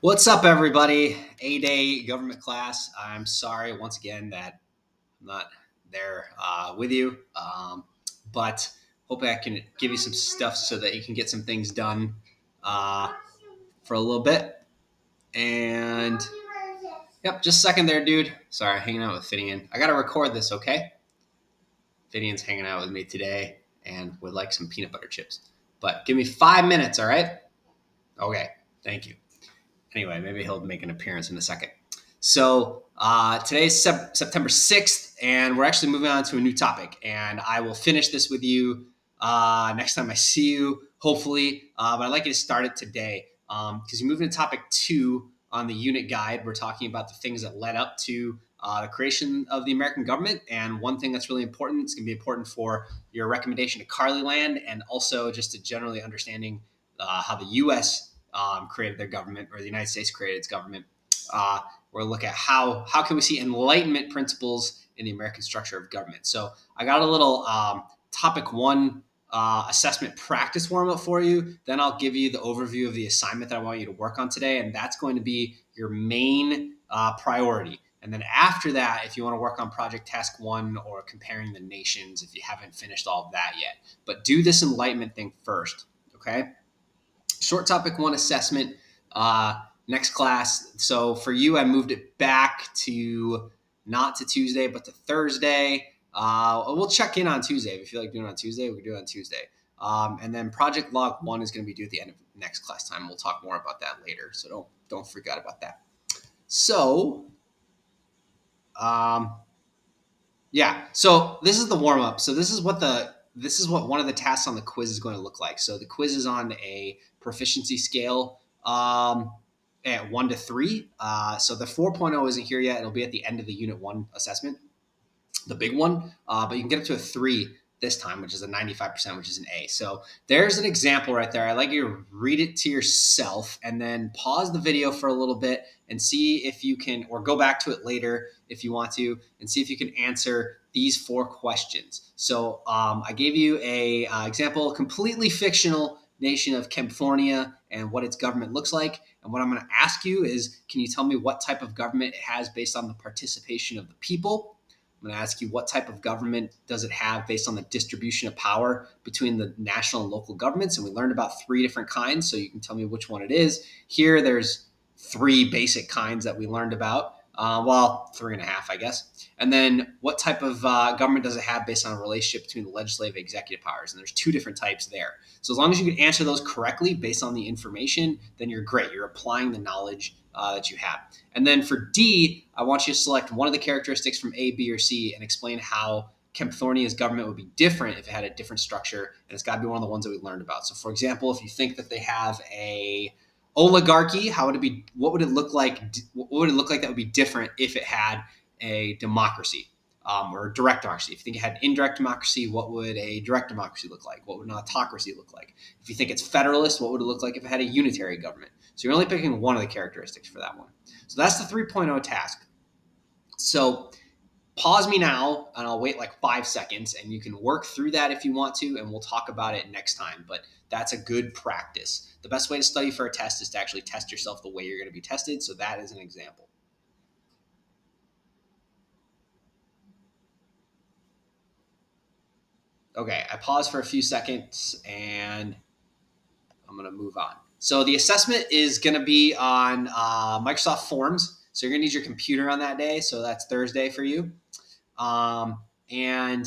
What's up, everybody? A-Day government class. I'm sorry once again that I'm not there with you, but hopefully I can give you some stuff so that you can get some things done uh, for a little bit. And yep, just a second there, dude. Sorry, hanging out with Finian. I got to record this, okay? Finian's hanging out with me today and would like some peanut butter chips. But give me 5 minutes, all right? Okay, thank you. Anyway, maybe he'll make an appearance in a second. So today's September 6th, and we're actually moving on to a new topic. And I will finish this with you next time I see you, hopefully. But I'd like you to start it today because you move into topic 2 on the unit guide. We're talking about the things that led up to the creation of the American government. And one thing that's really important, it's going to be important for your recommendation to Carly Land and also just to generally understanding how the U.S. Created their government, or the United States created its government. We'll look at how can we see Enlightenment principles in the American structure of government. So I got a little topic 1 assessment practice warm up for you. Then I'll give you the overview of the assignment that I want you to work on today, and that's going to be your main priority. And then after that, if you want to work on project task 1 or comparing the nations, if you haven't finished all of that yet, but do this Enlightenment thing first, okay? Short topic 1 assessment, next class. So for you, I moved it back to not to Tuesday, but to Thursday. We'll check in on Tuesday. If you feel like doing it on Tuesday, we can do it on Tuesday. And then project log 1 is going to be due at the end of next class time. We'll talk more about that later. So don't freak out about that. So, yeah. So this is the warm up. So this is what one of the tasks on the quiz is going to look like. So the quiz is on a proficiency scale at 1 to 3. So the 4.0 isn't here yet. It'll be at the end of the Unit 1 assessment, the big one. But you can get up to a 3 this time, which is a 95%, which is an A. So there's an example right there. I'd like you to read it to yourself and then pause the video for a little bit and see if you can, or go back to it later if you want to, and see if you can answer these 4 questions. So I gave you a example, completely fictional nation of California and what its government looks like. And what I'm going to ask you is, can you tell me what type of government it has based on the participation of the people? I'm going to ask you what type of government does it have based on the distribution of power between the national and local governments. And we learned about 3 different kinds, so you can tell me which one it is. Here, there's 3 basic kinds that we learned about. 3.5, I guess. And then what type of government does it have based on a relationship between the legislative and executive powers? And there's 2 different types there. So as long as you can answer those correctly based on the information, then you're great. You're applying the knowledge that you have. And then for D, I want you to select one of the characteristics from A, B, or C and explain how California's government would be different if it had a different structure. And it's got to be one of the ones that we learned about. So for example, if you think that they have a oligarchy, how would it be? What would it look like? What would it look like that would be different if it had a democracy or a direct democracy? If you think it had indirect democracy, what would a direct democracy look like? What would an autocracy look like? If you think it's federalist, what would it look like if it had a unitary government? So you're only picking one of the characteristics for that one. So that's the 3.0 task. So pause me now and I'll wait like 5 seconds and you can work through that if you want to, and we'll talk about it next time. But that's a good practice. The best way to study for a test is to actually test yourself the way you're going to be tested. So that is an example. Okay, I paused for a few seconds and I'm going to move on. So the assessment is going to be on Microsoft Forms. So you're going to need your computer on that day. So that's Thursday for you. And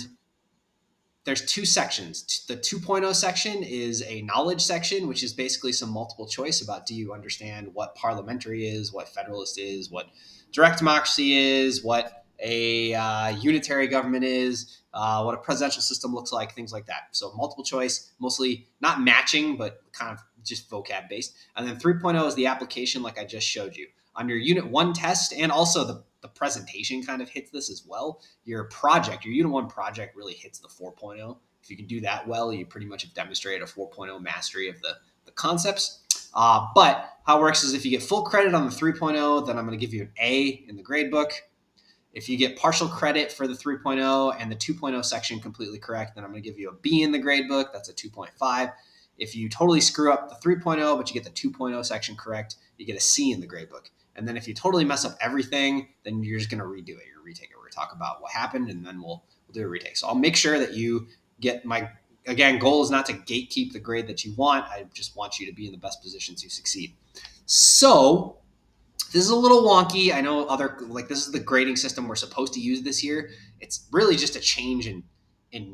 there's 2 sections. The 2.0 section is a knowledge section, which is basically some multiple choice about, do you understand what parliamentary is, what federalist is, what direct democracy is, what a unitary government is, what a presidential system looks like, things like that. So multiple choice, mostly not matching, but kind of just vocab based. And then 3.0 is the application like I just showed you. On your Unit 1 test, and also the presentation kind of hits this as well. Your project, your Unit 1 project really hits the 4.0. If you can do that well, you pretty much have demonstrated a 4.0 mastery of the concepts. But how it works is if you get full credit on the 3.0, then I'm going to give you an A in the gradebook. If you get partial credit for the 3.0 and the 2.0 section completely correct, then I'm going to give you a B in the gradebook. That's a 2.5. If you totally screw up the 3.0, but you get the 2.0 section correct, you get a C in the grade book. And then if you totally mess up everything, then you're just going to redo it. You're retake it. We're going to talk about what happened, and then we'll do a retake. So I'll make sure that you get again, goal is not to gatekeep the grade that you want. I just want you to be in the best position to succeed. So this is a little wonky. I know this is the grading system we're supposed to use this year. It's really just a change in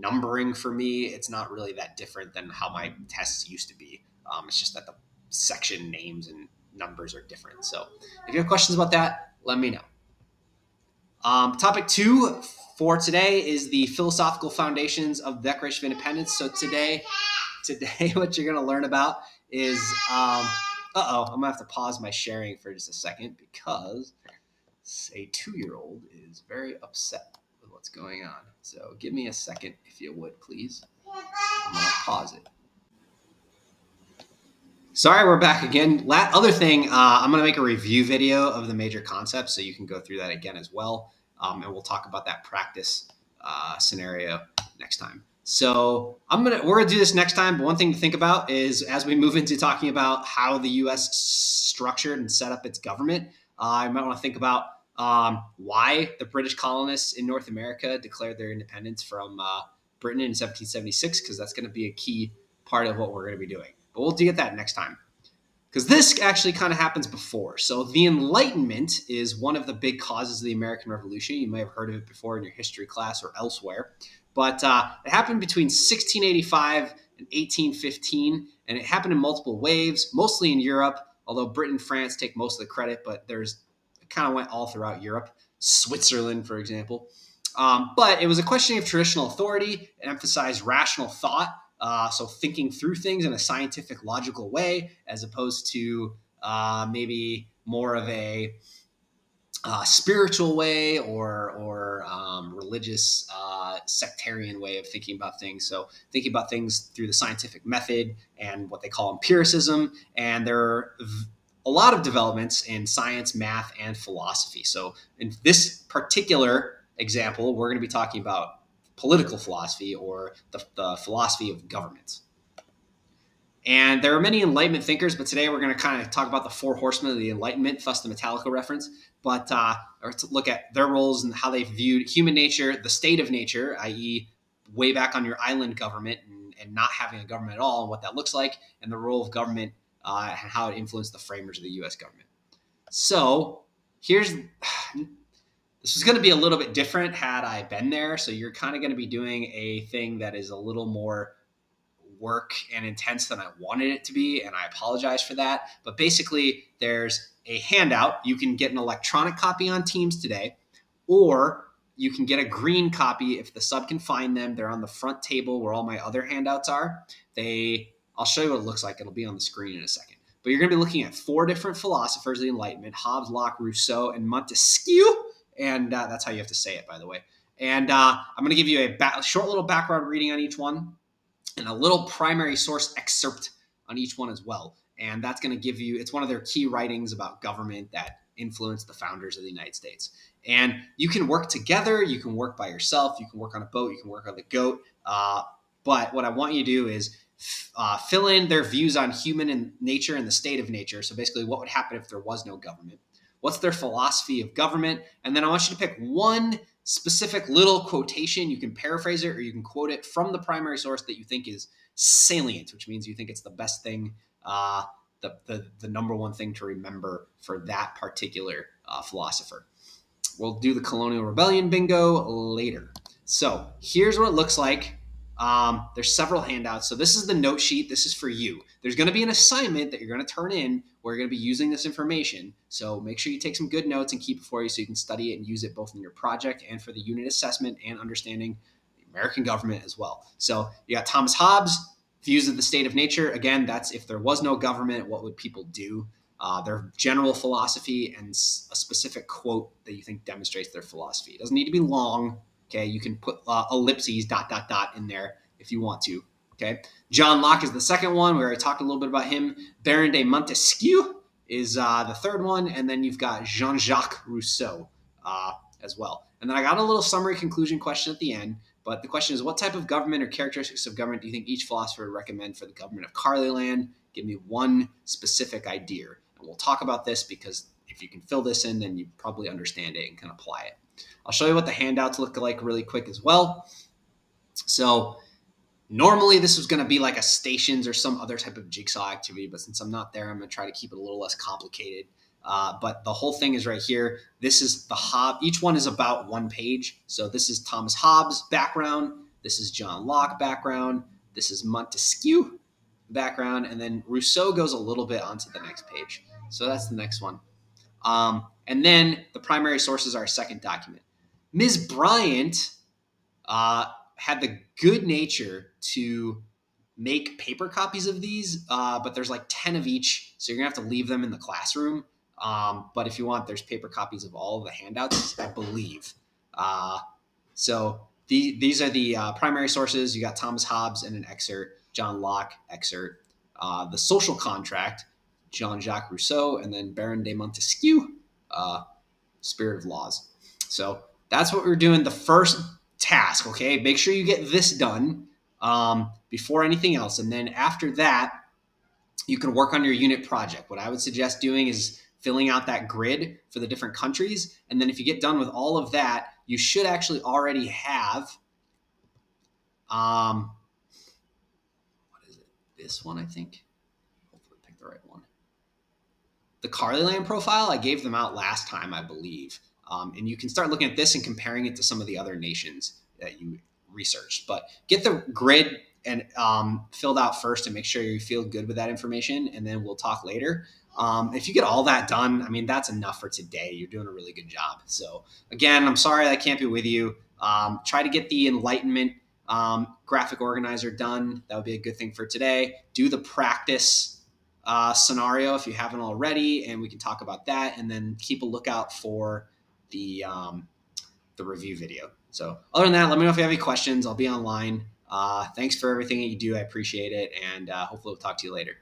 numbering for me. It's not really that different than how my tests used to be. It's just that the section names and numbers are different. So if you have questions about that, let me know. Topic 2 for today is the philosophical foundations of the Declaration of Independence. So today what you're going to learn about is, I'm going to have to pause my sharing for just a second because a 2-year-old is very upset with what's going on. So give me a second, if you would, please. I'm going to pause it. Sorry, we're back again. Other thing, I'm going to make a review video of the major concepts so you can go through that again as well. And we'll talk about that practice scenario next time. So we're going to do this next time. But one thing to think about is as we move into talking about how the U.S. structured and set up its government, I might want to think about why the British colonists in North America declared their independence from Britain in 1776, because that's going to be a key part of what we're going to be doing. But we'll get that next time, because this actually kind of happens before. So the Enlightenment is one of the big causes of the American Revolution. You may have heard of it before in your history class or elsewhere. But it happened between 1685 and 1815, and it happened in multiple waves, mostly in Europe, although Britain and France take most of the credit, but it kind of went all throughout Europe. Switzerland, for example. But it was a question of traditional authority. It emphasized rational thought. So thinking through things in a scientific, logical way, as opposed to maybe more of a spiritual way or religious, sectarian way of thinking about things. So thinking about things through the scientific method and what they call empiricism. And there are a lot of developments in science, math, and philosophy. So in this particular example, we're going to be talking about political philosophy, or the philosophy of government. And there are many Enlightenment thinkers, but today we're going to kind of talk about the 4 horsemen of the Enlightenment, thus the Metallica reference, or to look at their roles and how they viewed human nature, the state of nature, i.e. way back on your island government and not having a government at all, and what that looks like, and the role of government and how it influenced the framers of the U.S. government. So this is going to be a little bit different had I been there. So you're kind of going to be doing a thing that is a little more work and intense than I wanted it to be, and I apologize for that. But basically, there's a handout. You can get an electronic copy on Teams today, or you can get a green copy if the sub can find them. They're on the front table where all my other handouts are. I'll show you what it looks like. It'll be on the screen in a second. But you're going to be looking at 4 different philosophers of the Enlightenment: Hobbes, Locke, Rousseau, and Montesquieu. And that's how you have to say it, by the way. And I'm going to give you a short little background reading on each one and a little primary source excerpt on each one as well. And that's going to give you, it's one of their key writings about government that influenced the founders of the United States. And you can work together. You can work by yourself. You can work on a boat. You can work on the goat. But what I want you to do is fill in their views on human nature and the state of nature. So basically, what would happen if there was no government? What's their philosophy of government? And then I want you to pick one specific little quotation. You can paraphrase it or you can quote it from the primary source that you think is salient, which means you think it's the best thing, the number one thing to remember for that particular philosopher. We'll do the Colonial Rebellion bingo later. So here's what it looks like. There's several handouts. So this is the note sheet. This is for you. There's going to be an assignment that you're going to turn in where you're going to be using this information. So make sure you take some good notes and keep it for you so you can study it and use it both in your project and for the unit assessment and understanding the American government as well. So you got Thomas Hobbes, views of the state of nature. Again, that's if there was no government, what would people do? Their general philosophy and a specific quote that you think demonstrates their philosophy. It doesn't need to be long. Okay, you can put ellipses, ... in there if you want to. Okay, John Locke is the second one. We already talked a little bit about him. Baron de Montesquieu is the third one. And then you've got Jean-Jacques Rousseau as well. And then I got a little summary conclusion question at the end. But the question is, what type of government or characteristics of government do you think each philosopher would recommend for the government of Carlyland? Give me one specific idea. And we'll talk about this because if you can fill this in, then you probably understand it and can apply it. I'll show you what the handouts look like really quick as well. So normally this was going to be like a stations or some other type of jigsaw activity, but since I'm not there, I'm going to try to keep it a little less complicated. But the whole thing is right here. This is the Hobbes. Each one is about 1 page. So this is Thomas Hobbes background. This is John Locke background. This is Montesquieu background. And then Rousseau goes a little bit onto the next page. So that's the next one. And then the primary sources are a second document. Ms. Bryant had the good nature to make paper copies of these, but there's like 10 of each. So you're going to have to leave them in the classroom. But if you want, there's paper copies of all of the handouts, I believe. So these are the primary sources. You got Thomas Hobbes and an excerpt, John Locke excerpt, The Social Contract, Jean-Jacques Rousseau, and then Baron de Montesquieu, Spirit of Laws. So that's what we're doing the first task, okay? Make sure you get this done before anything else. And then after that, you can work on your unit project. What I would suggest doing is filling out that grid for the different countries. And then if you get done with all of that, you should actually already have, what is it? This one, I think. Hopefully pick the right one. The Carlyland profile, I gave them out last time, I believe. And you can start looking at this and comparing it to some of the other nations that you researched. But get the grid and filled out first and make sure you feel good with that information, and then we'll talk later. If you get all that done, I mean, that's enough for today. You're doing a really good job. So again, I'm sorry I can't be with you. Try to get the Enlightenment graphic organizer done. That would be a good thing for today. Do the practice scenario if you haven't already, and we can talk about that. And then keep a lookout for the review video. So other than that, let me know if you have any questions. I'll be online. Thanks for everything that you do. I appreciate it. And hopefully we'll talk to you later.